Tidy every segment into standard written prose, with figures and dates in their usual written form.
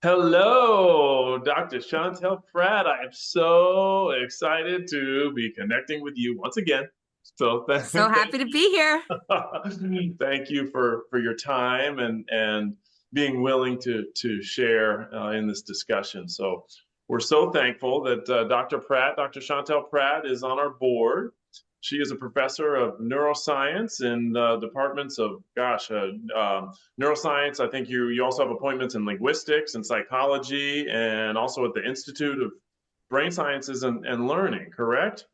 Hello, Dr. Chantel Prat. I am so excited to be connecting with you once again. So So happy to be here. thank you for your time and being willing to share in this discussion. So we're so thankful that Dr. Prat, Dr. Chantel Prat, is on our board. She is a professor of neuroscience in departments of, neuroscience. I think you also have appointments in linguistics and psychology, and also at the Institute of Brain Sciences and Learning. Correct?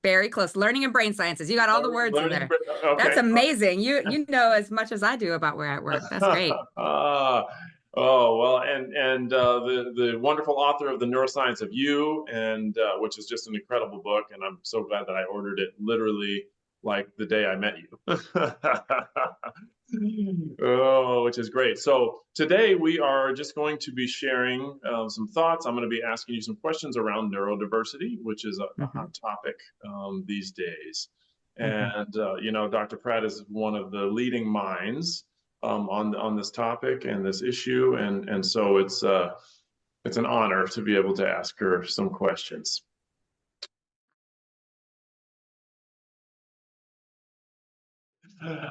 Very close. Learning and brain sciences. You got all the words in Learning. there. That's Okay. amazing. You know as much as I do about where I work. That's great. Oh well, and the wonderful author of the Neuroscience of You, and which is just an incredible book, and I'm so glad that I ordered it literally like the day I met you. Oh, which is great. So today we are just going to be sharing some thoughts. I'm going to be asking you some questions around neurodiversity, which is a Hmm. hot topic these days. Hmm. And Dr. Pratt is one of the leading minds on this topic and this issue, and so it's an honor to be able to ask her some questions.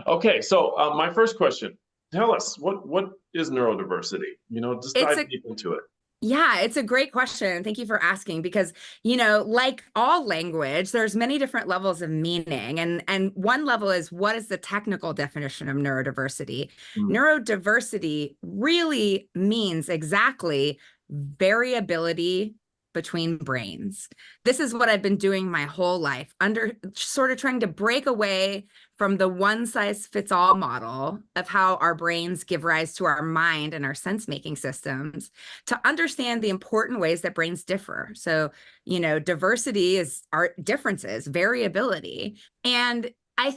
Okay, so my first question: tell us what is neurodiversity? Just It's dive a deep into it. Yeah, it's a great question. Thank you for asking because, like all language, there's many different levels of meaning. And one level is what is the technical definition of neurodiversity? Mm, Neurodiversity really means exactly variability between brains. This is what I've been doing my whole life, under sort of trying to break away from the one size fits all model of how our brains give rise to our mind and our sense making systems to understand the important ways that brains differ. So, diversity is our differences, variability. And I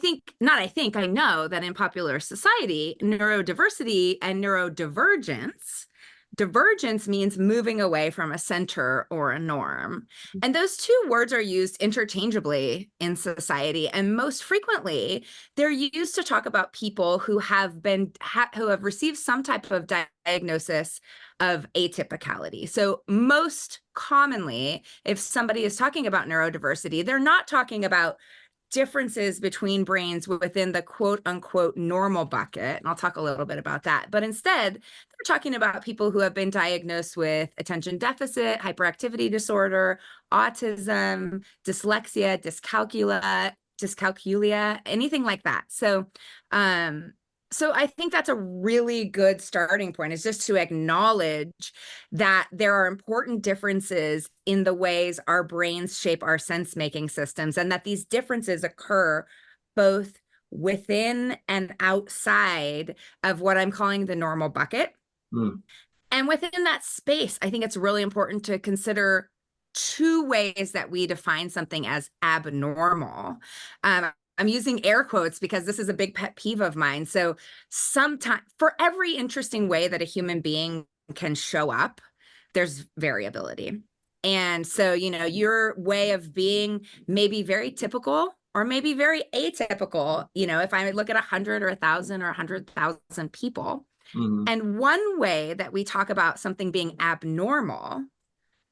know that in popular society, neurodiversity and neurodivergence, divergence means moving away from a center or a norm. And those two words are used interchangeably in society. And most frequently, they're used to talk about people who who have received some type of diagnosis of atypicality. So most commonly, if somebody is talking about neurodiversity, they're not talking about differences between brains within the quote unquote normal bucket. And I'll talk a little bit about that. But instead, they're talking about people who have been diagnosed with attention deficit, hyperactivity disorder, autism, dyslexia, dyscalculia, anything like that. Um, so I think that's a really good starting point, is just to acknowledge that there are important differences in the ways our brains shape our sense-making systems, and that these differences occur both within and outside of what I'm calling the normal bucket. mm, And within that space, I think it's really important to consider two ways that we define something as abnormal. I'm using air quotes because this is a big pet peeve of mine. So, sometimes, for every interesting way that a human being can show up, there's variability. And so, your way of being may be very typical or maybe very atypical. If I look at 100 or 1,000 or 100,000 people, mm, and one way that we talk about something being abnormal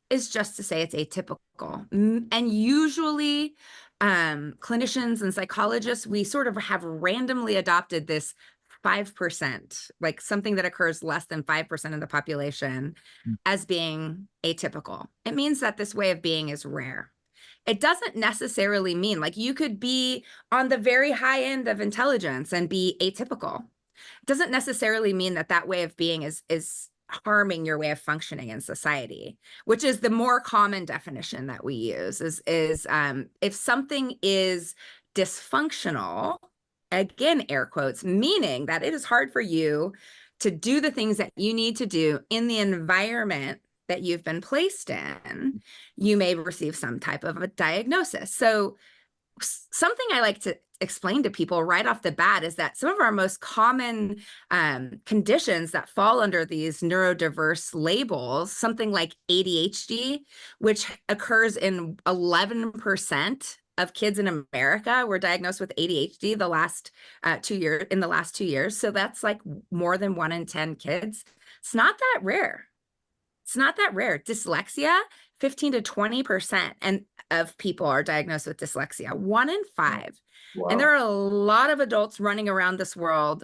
is just to say it's atypical. And usually, clinicians and psychologists, we sort of have randomly adopted this 5%, like something that occurs less than 5% of the population, as being atypical. It means that this way of being is rare. It doesn't necessarily mean, like, you could be on the very high end of intelligence and be atypical. Doesn't necessarily mean that that way of being is harming your way of functioning in society, which is the more common definition that we use. Is if something is dysfunctional, again, air quotes, meaning that it is hard for you to do the things that you need to do in the environment that you've been placed in, you may receive some type of a diagnosis. So something I like to explain to people right off the bat is that some of our most common conditions that fall under these neurodiverse labels, something like ADHD, which occurs in 11% of kids in America were diagnosed with ADHD the last 2 years, in the last 2 years. So that's like more than 1 in 10 kids. It's not that rare. It's not that rare. Dyslexia, 15 to 20% of people are diagnosed with dyslexia, 1 in 5. Wow. And there are a lot of adults running around this world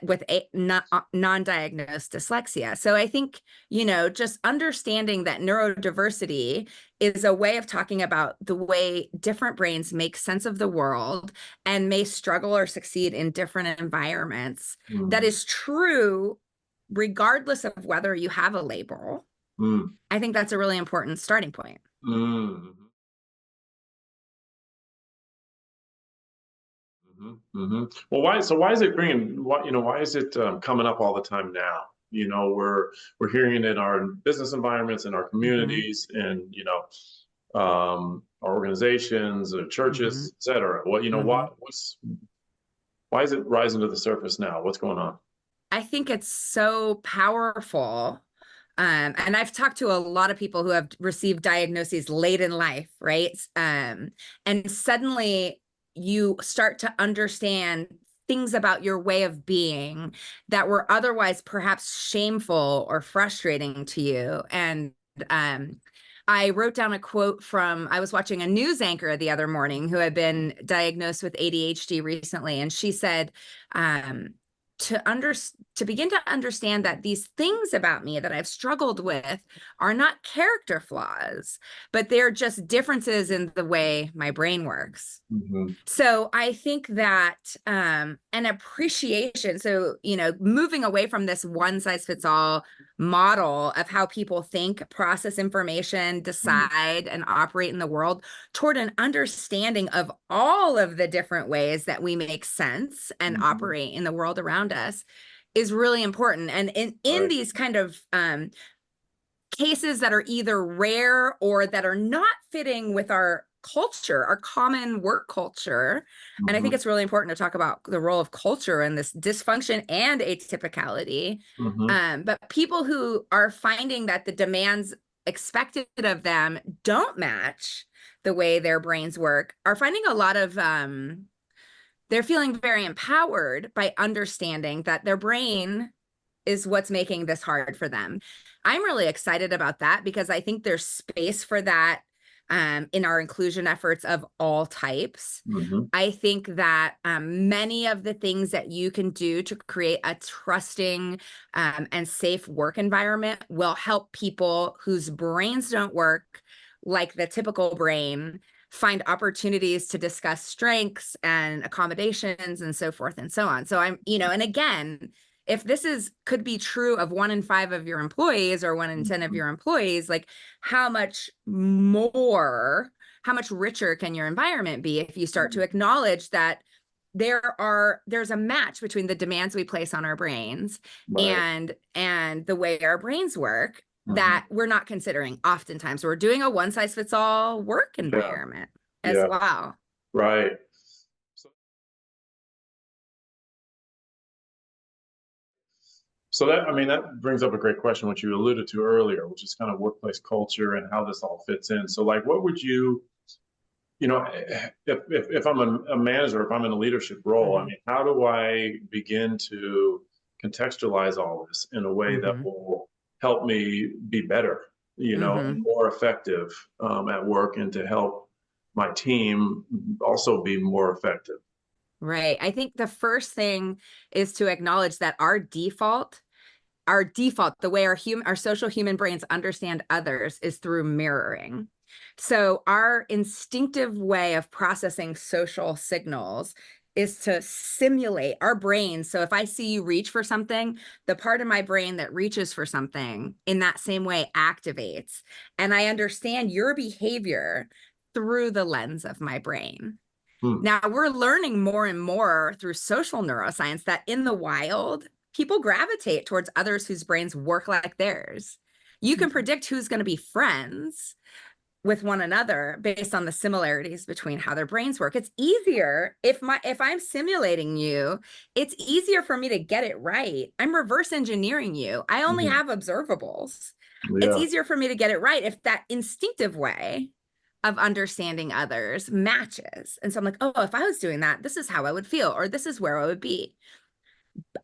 with a non-diagnosed dyslexia. So I think, just understanding that neurodiversity is a way of talking about the way different brains make sense of the world and may struggle or succeed in different environments. That is true regardless of whether you have a label. I think that's a really important starting point. Well, why is it why is it coming up all the time now? We're hearing it in our business environments, in our communities, and our organizations, churches, etc. Why is it rising to the surface now? What's going on? I think it's so powerful. And I've talked to a lot of people who have received diagnoses late in life, right? And suddenly you start to understand things about your way of being that were otherwise perhaps shameful or frustrating to you. And I wrote down a quote I was watching a news anchor the other morning who had been diagnosed with ADHD recently. And she said, to begin to understand that these things about me that I've struggled with are not character flaws, but they're just differences in the way my brain works. So I think that an appreciation, so, moving away from this one size fits all model of how people think, process information, decide, and operate in the world, toward an understanding of all of the different ways that we make sense and operate in the world around us is really important. And in these kind of cases that are either rare or that are not fitting with our culture, our common work culture. And I think it's really important to talk about the role of culture and this dysfunction and atypicality. But people who are finding that the demands expected of them don't match the way their brains work are finding a lot of, they're feeling very empowered by understanding that their brain is what's making this hard for them. I'm really excited about that because I think there's space for that in our inclusion efforts of all types. I think that many of the things that you can do to create a trusting and safe work environment will help people whose brains don't work like the typical brain find opportunities to discuss strengths and accommodations and so forth and so on. So and again, if this could be true of 1 in 5 of your employees or 1 in 10 of your employees, like how much richer can your environment be if you start to acknowledge that there's a match between the demands we place on our brains and the way our brains work that we're not considering. Oftentimes we're doing a one size fits all work environment as well. Right. So that brings up a great question, which you alluded to earlier, which is kind of workplace culture and how this all fits in. So like, what would if I'm a manager, if I'm in a leadership role, how do I begin to contextualize all this in a way that will help me be better, and more effective at work, and to help my team also be more effective? Right. I think the first thing is to acknowledge that our default, the way our social human brains understand others is through mirroring. So our instinctive way of processing social signals is to simulate our brains. So if I see you reach for something, the part of my brain that reaches for something in that same way activates. And I understand your behavior through the lens of my brain. Now, we're learning more and more through social neuroscience that in the wild, people gravitate towards others whose brains work like theirs. You can predict who's going to be friends with one another based on the similarities between how their brains work. It's easier if I'm simulating you, it's easier for me to get it right. I'm reverse engineering you. I only have observables. It's easier for me to get it right if that instinctive way of understanding others matches. And so I'm like, oh, if I was doing that, this is how I would feel, or this is where I would be.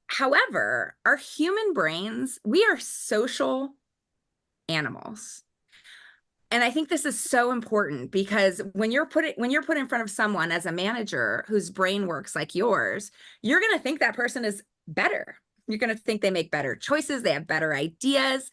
However, our human brains, we are social animals. And I think this is so important because when you're put in front of someone as a manager whose brain works like yours, you're going to think that person is better. You're going to think they make better choices, they have better ideas.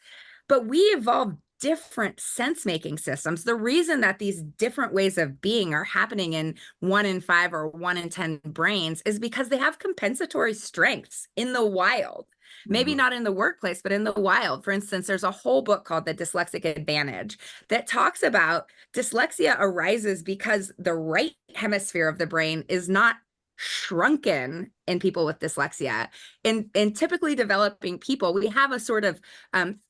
But we evolved different sense-making systems. The reason that these different ways of being are happening in 1 in 5 or 1 in 10 brains is because they have compensatory strengths in the wild. Maybe not in the workplace, but in the wild. For instance, there's a whole book called The Dyslexic Advantage that talks about dyslexia arises because the right hemisphere of the brain is not shrunken in people with dyslexia. In typically developing people, we have a sort of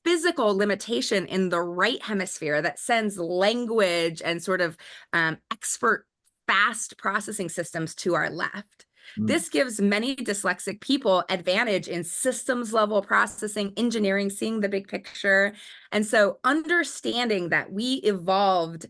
physical limitation in the right hemisphere that sends language and sort of expert fast processing systems to our left. This gives many dyslexic people advantage in systems level processing, engineering, seeing the big picture. And so understanding that we evolved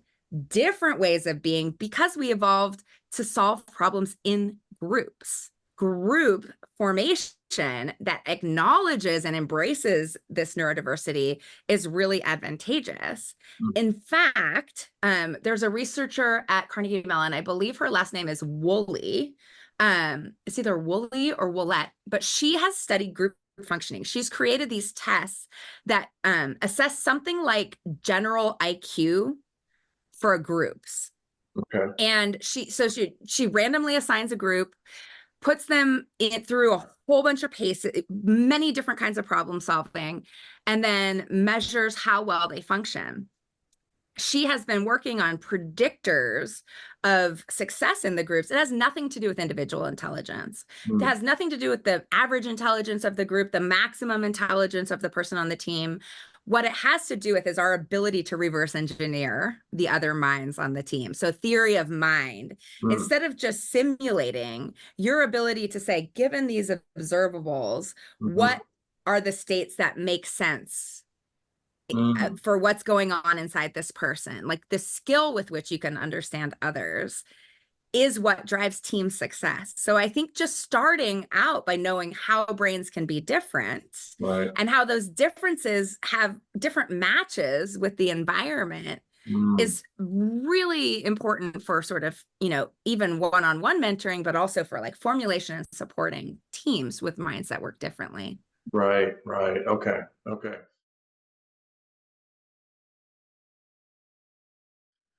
different ways of being because we evolved to solve problems in groups. Group formation that acknowledges and embraces this neurodiversity is really advantageous. In fact, there's a researcher at Carnegie Mellon, I believe her last name is Woolley. It's either Woolley or Woolette, but she has studied group functioning. She's created these tests that assess something like general IQ for groups. Okay. And she randomly assigns a group, puts them through a whole bunch of paces, many different kinds of problem solving, and then measures how well they function. She has been working on predictors of success in the groups. It has nothing to do with individual intelligence. It has nothing to do with the average intelligence of the group, the maximum intelligence of the person on the team. What it has to do with is our ability to reverse engineer the other minds on the team. So theory of mind, instead of just simulating, your ability to say, given these observables, what are the states that make sense for what's going on inside this person? Like the skill with which you can understand others is what drives team success. So I think just starting out by knowing how brains can be different, right, and how those differences have different matches with the environment is really important for sort of, even one-on-one mentoring, but also for like formulation and supporting teams with minds that work differently. Right. Okay.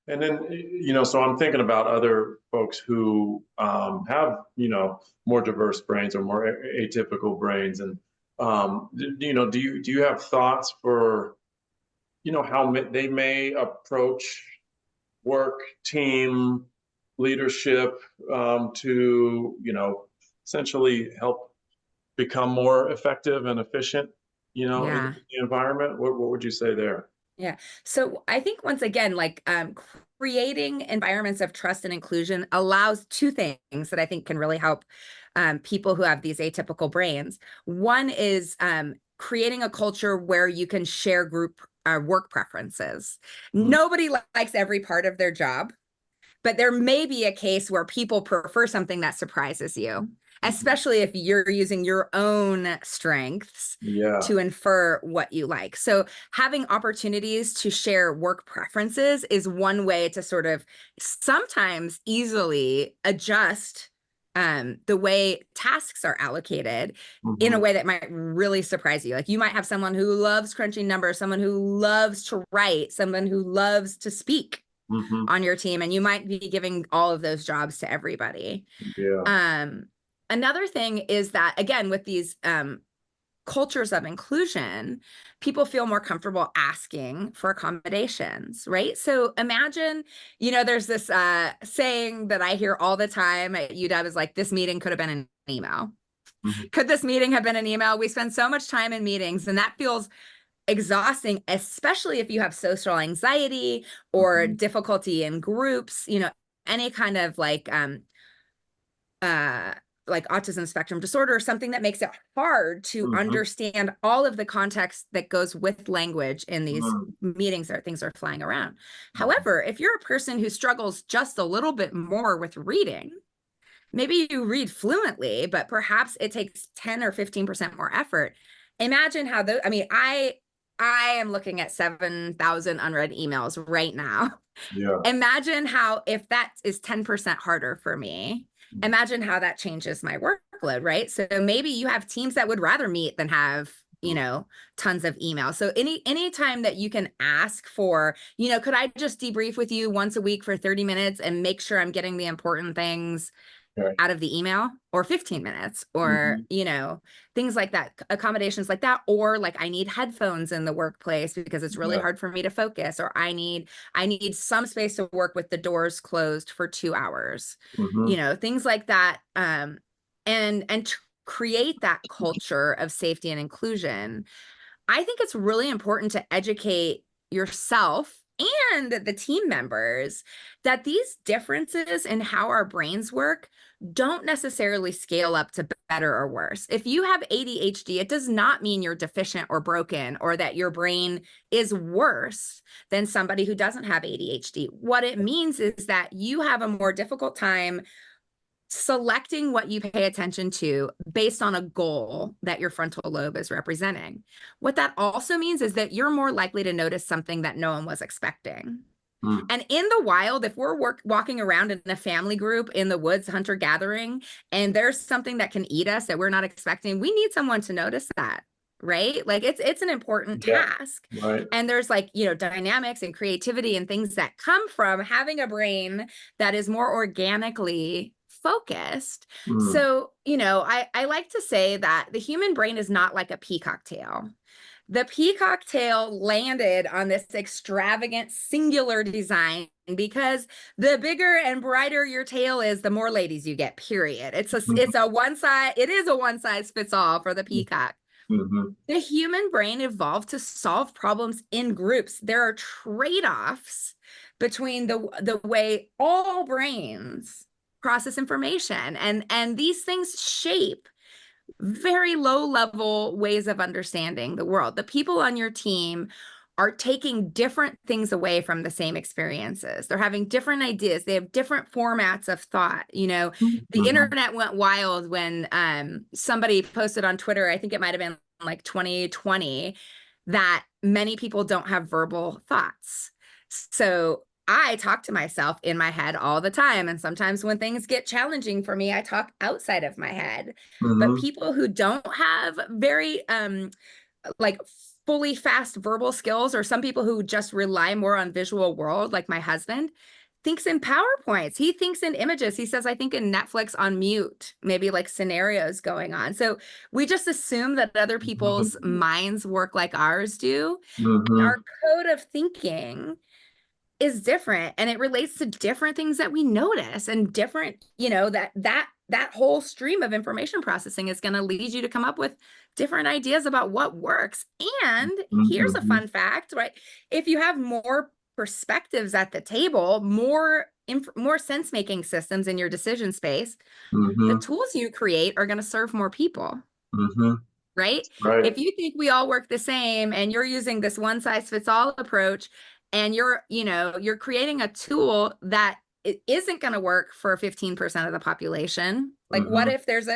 And then, so I'm thinking about other folks who have, more diverse brains or more atypical brains. And, do you have thoughts for, how they may approach work, team, leadership to, essentially help become more effective and efficient, in the environment? What would you say there? Yeah. So I think once again, like creating environments of trust and inclusion allows two things that I think can really help people who have these atypical brains. One is creating a culture where you can share group work preferences. Nobody likes every part of their job, but there may be a case where people prefer something that surprises you, especially if you're using your own strengths to infer what you like. So having opportunities to share work preferences is one way to sort of sometimes easily adjust the way tasks are allocated in a way that might really surprise you. Like you might have someone who loves crunching numbers, someone who loves to write, someone who loves to speak on your team, and you might be giving all of those jobs to everybody. Another thing is that, again, with these cultures of inclusion, people feel more comfortable asking for accommodations, right? So imagine, there's this saying that I hear all the time at UW is like, this meeting could have been an email. Could this meeting have been an email? We spend so much time in meetings, and that feels exhausting, especially if you have social anxiety or difficulty in groups, any kind of like autism spectrum disorder, or something that makes it hard to understand all of the context that goes with language in these meetings or things are flying around. However, if you're a person who struggles just a little bit more with reading, maybe you read fluently, but perhaps it takes 10 or 15% more effort. Imagine how I I am looking at 7,000 unread emails right now. Yeah. Imagine how, if that is 10% harder for me, imagine how that changes my workload, right? So maybe you have teams that would rather meet than have, tons of emails. So anytime that you can ask for, could I just debrief with you once a week for 30 minutes and make sure I'm getting the important things Okay. out of the email, or 15 minutes, or, Mhm. things like that, accommodations like that, or like I need headphones in the workplace because it's really Yeah. hard for me to focus, or I need some space to work with the doors closed for 2 hours, Mhm. things like that. And create that culture of safety and inclusion. I think it's really important to educate yourself and the team members that these differences in how our brains work don't necessarily scale up to better or worse. If you have ADHD, it does not mean you're deficient or broken, or that your brain is worse than somebody who doesn't have ADHD. What it means is that you have a more difficult time selecting what you pay attention to based on a goal that your frontal lobe is representing. What that also means is that you're more likely to notice something that no one was expecting. Mm. And in the wild, if we're walking around in a family group in the woods, hunter gathering, and there's something that can eat us that we're not expecting, we need someone to notice that, right? Like it's an important Yeah. task. Right. And there's dynamics and creativity and things that come from having a brain that is more organically focused. Mm. So, I like to say that the human brain is not like a peacock tail. The peacock tail landed on this extravagant singular design because the bigger and brighter your tail is, the more ladies you get, period. It is a one size fits all for the peacock. Mm-hmm. The human brain evolved to solve problems in groups. There are trade-offs between the way all brains process information, and these things shape very low level ways of understanding the world. The people on your team are taking different things away from the same experiences. They're having different ideas. They have different formats of thought. The Mm-hmm. internet went wild when somebody posted on Twitter, I think it might have been like 2020, that many people don't have verbal thoughts. So I talk to myself in my head all the time. And sometimes when things get challenging for me, I talk outside of my head. But Mm-hmm. people who don't have very like fully fast verbal skills, or some people who just rely more on visual world, like my husband, thinks in PowerPoints. He thinks in images. He says, I think in Netflix on mute, maybe like scenarios going on. So we just assume that other people's minds work like ours do. Mm-hmm. Our code of thinking is different, and it relates to different things that we notice, and different, that whole stream of information processing is going to lead you to come up with different ideas about what works. And here's a Mm-hmm. fun fact, right? If you have more perspectives at the table, more sense making systems in your decision space, the Mm-hmm. tools you create are going to serve more people. Mm-hmm. Right? Right. If you think we all work the same and you're using this one size fits all approach, and you're creating a tool that it isn't going to work for 15% of the population. Like Mm-hmm. what if there's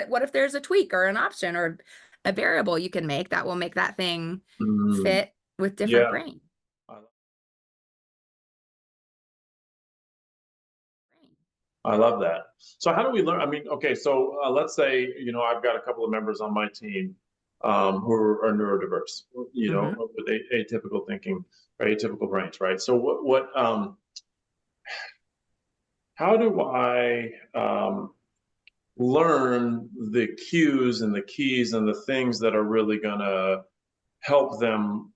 a tweak or an option or a variable you can make that will make that thing Mm. fit with different Yeah. brain? I love that. So how do we learn? I mean, okay, so let's say, I've got a couple of members on my team who are neurodiverse, Mm-hmm. with atypical thinking or atypical brains, right? So how do I learn the cues and the keys and the things that are really gonna help them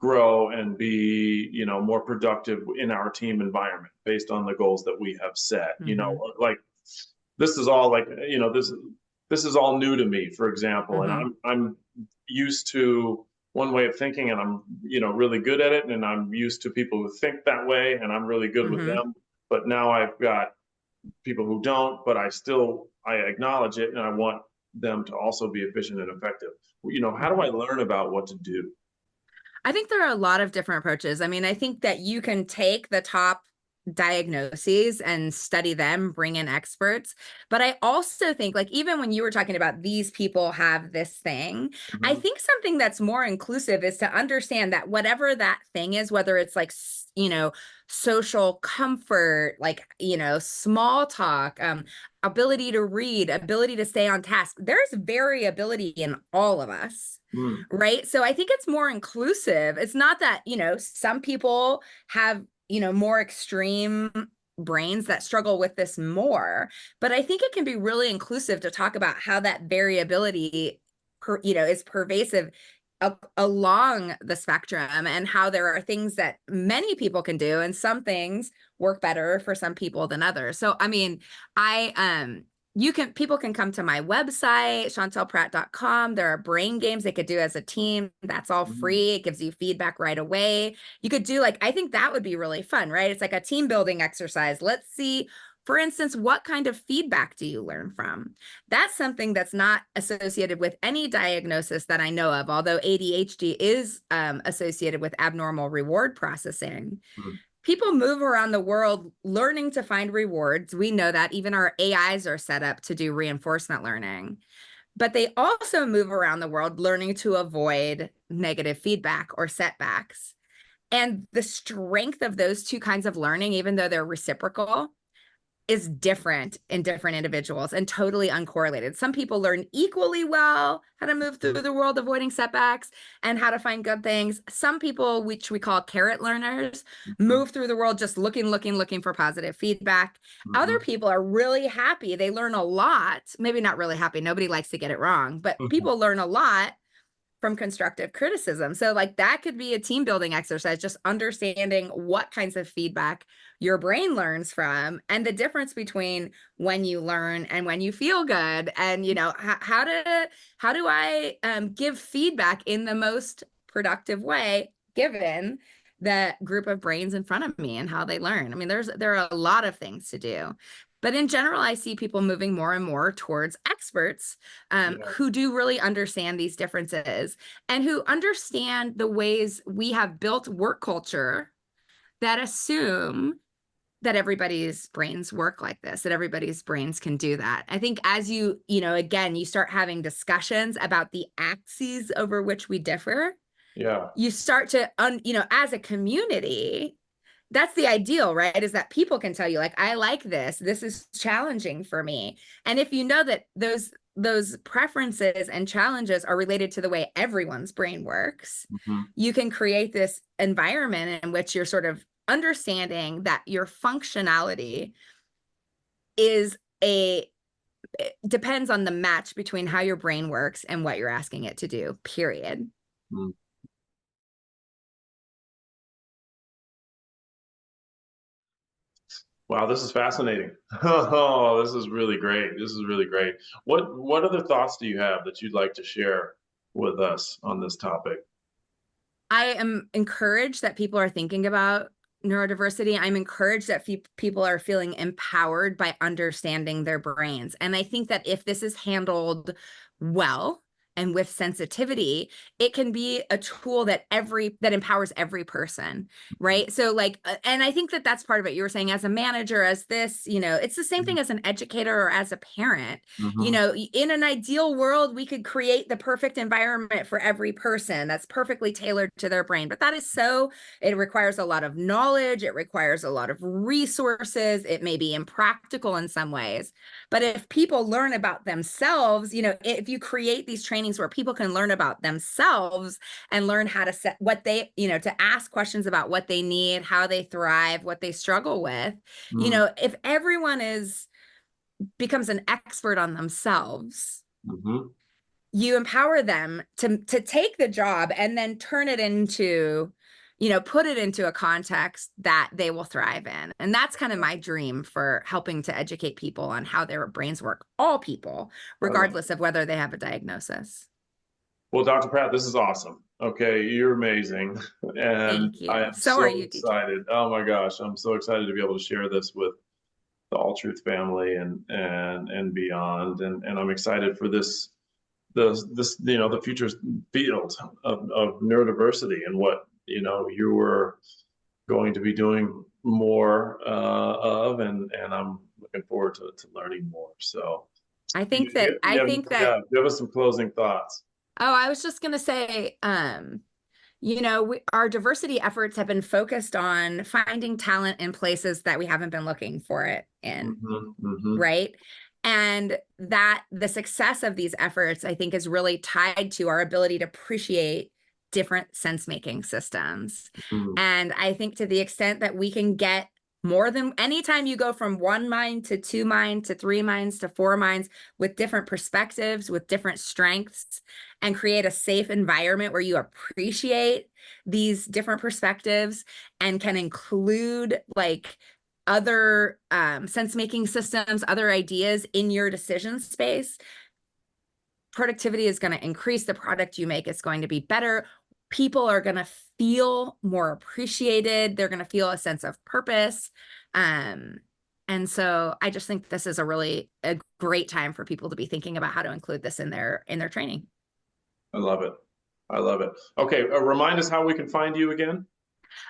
grow and be, more productive in our team environment based on the goals that we have set? Mm-hmm. Like this is all like, this is all new to me, for example, and Mm-hmm. I'm used to one way of thinking, and I'm, really good at it, and I'm used to people who think that way, and I'm really good with Mm-hmm. them. But now I've got people who don't, but I acknowledge it, and I want them to also be efficient and effective. How do Mm-hmm. I learn about what to do? I think there are a lot of different approaches. I mean, I think that you can take the top diagnoses and study them, bring in experts. But I also think, like, even when you were talking about these people have this thing, I think something that's more inclusive is to understand that whatever that thing is, whether it's like, social comfort, like, small talk, ability to read, ability to stay on task, there's variability in all of us. Right. So I think it's more inclusive. It's not that, some people have, more extreme brains that struggle with this more, but I think it can be really inclusive to talk about how that variability, is pervasive along the spectrum, and how there are things that many people can do, and some things work better for some people than others. So, I mean, people can come to my website, chantelprat.com. There are brain games they could do as a team. That's all free. It gives you feedback right away. You could do, like, I think that would be really fun, right? It's like a team building exercise. Let's see, for instance, what kind of feedback do you learn from? That's something that's not associated with any diagnosis that I know of, although ADHD is associated with abnormal reward processing. People move around the world learning to find rewards. We know that even our AIs are set up to do reinforcement learning, but they also move around the world learning to avoid negative feedback or setbacks. And the strength of those two kinds of learning, even though they're reciprocal, is different in different individuals and totally uncorrelated. Some people learn equally well how to move through the world avoiding setbacks and how to find good things. Some people, which we call carrot learners, move through the world just looking for positive feedback. Other people are really happy. They learn a lot, maybe not really happy. Nobody likes to get it wrong, but people learn a lot from constructive criticism. So, like, that could be a team building exercise, just understanding what kinds of feedback your brain learns from, and the difference between when you learn and when you feel good. And, how do I give feedback in the most productive way, given the group of brains in front of me and how they learn? I mean, there are a lot of things to do. But in general, I see people moving more and more towards experts who do really understand these differences, and who understand the ways we have built work culture that assume that everybody's brains work like this, that everybody's brains can do that. I think as you start having discussions about the axes over which we differ, you start to, as a community, that's the ideal, right? Is that people can tell you, like, I like this is challenging for me. And if you know that those preferences and challenges are related to the way everyone's brain works, you can create this environment in which you're sort of understanding that your functionality depends on the match between how your brain works and what you're asking it to do, period. Wow, this is fascinating. Oh, this is really great. This is really great. What other thoughts do you have that you'd like to share with us on this topic? I am encouraged that people are thinking about neurodiversity. I'm encouraged that people are feeling empowered by understanding their brains. And I think that if this is handled well and with sensitivity, it can be a tool that empowers every person, right? So, like, and I think that that's part of it. You were saying, as a manager, as this, it's the same thing as an educator or as a parent. In an ideal world, we could create the perfect environment for every person that's perfectly tailored to their brain. But it requires a lot of knowledge. It requires a lot of resources. It may be impractical in some ways. But if people learn about themselves, if you create these trainings where people can learn about themselves and learn how to set what they, to ask questions about what they need, how they thrive, what they struggle with, if everyone becomes an expert on themselves, you empower them to take the job and then turn it into, put it into a context that they will thrive in. And that's kind of my dream for helping to educate people on how their brains work, all people, regardless of whether they have a diagnosis. Well, Dr. Pratt, this is awesome. Okay, you're amazing. And Thank you. I am so excited. Oh my gosh, I'm so excited to be able to share this with the All Truth family and beyond. And I'm excited for this the future field of neurodiversity and what you were going to be doing more of, and I'm looking forward to learning more. So I think that I think that give us some closing thoughts. Oh, I was just going to say, our diversity efforts have been focused on finding talent in places that we haven't been looking for it in, right? And that the success of these efforts, I think, is really tied to our ability to appreciate different sense-making systems. And I think to the extent that we can get more than anytime you go from one mind to two minds to three minds to four minds with different perspectives, with different strengths, and create a safe environment where you appreciate these different perspectives and can include like other sense-making systems, other ideas in your decision space, productivity is going to increase. The product you make is going to be better. People are going to feel more appreciated. They're going to feel a sense of purpose. And so I just think this is a great time for people to be thinking about how to include this in their training. I love it. I love it. Okay, remind us how we can find you again.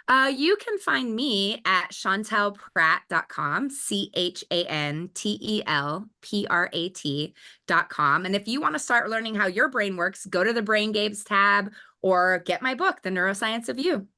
You can find me at chantelprat.com, ChantelPrat.com. And if you want to start learning how your brain works, go to the Brain Games tab or get my book, The Neuroscience of You.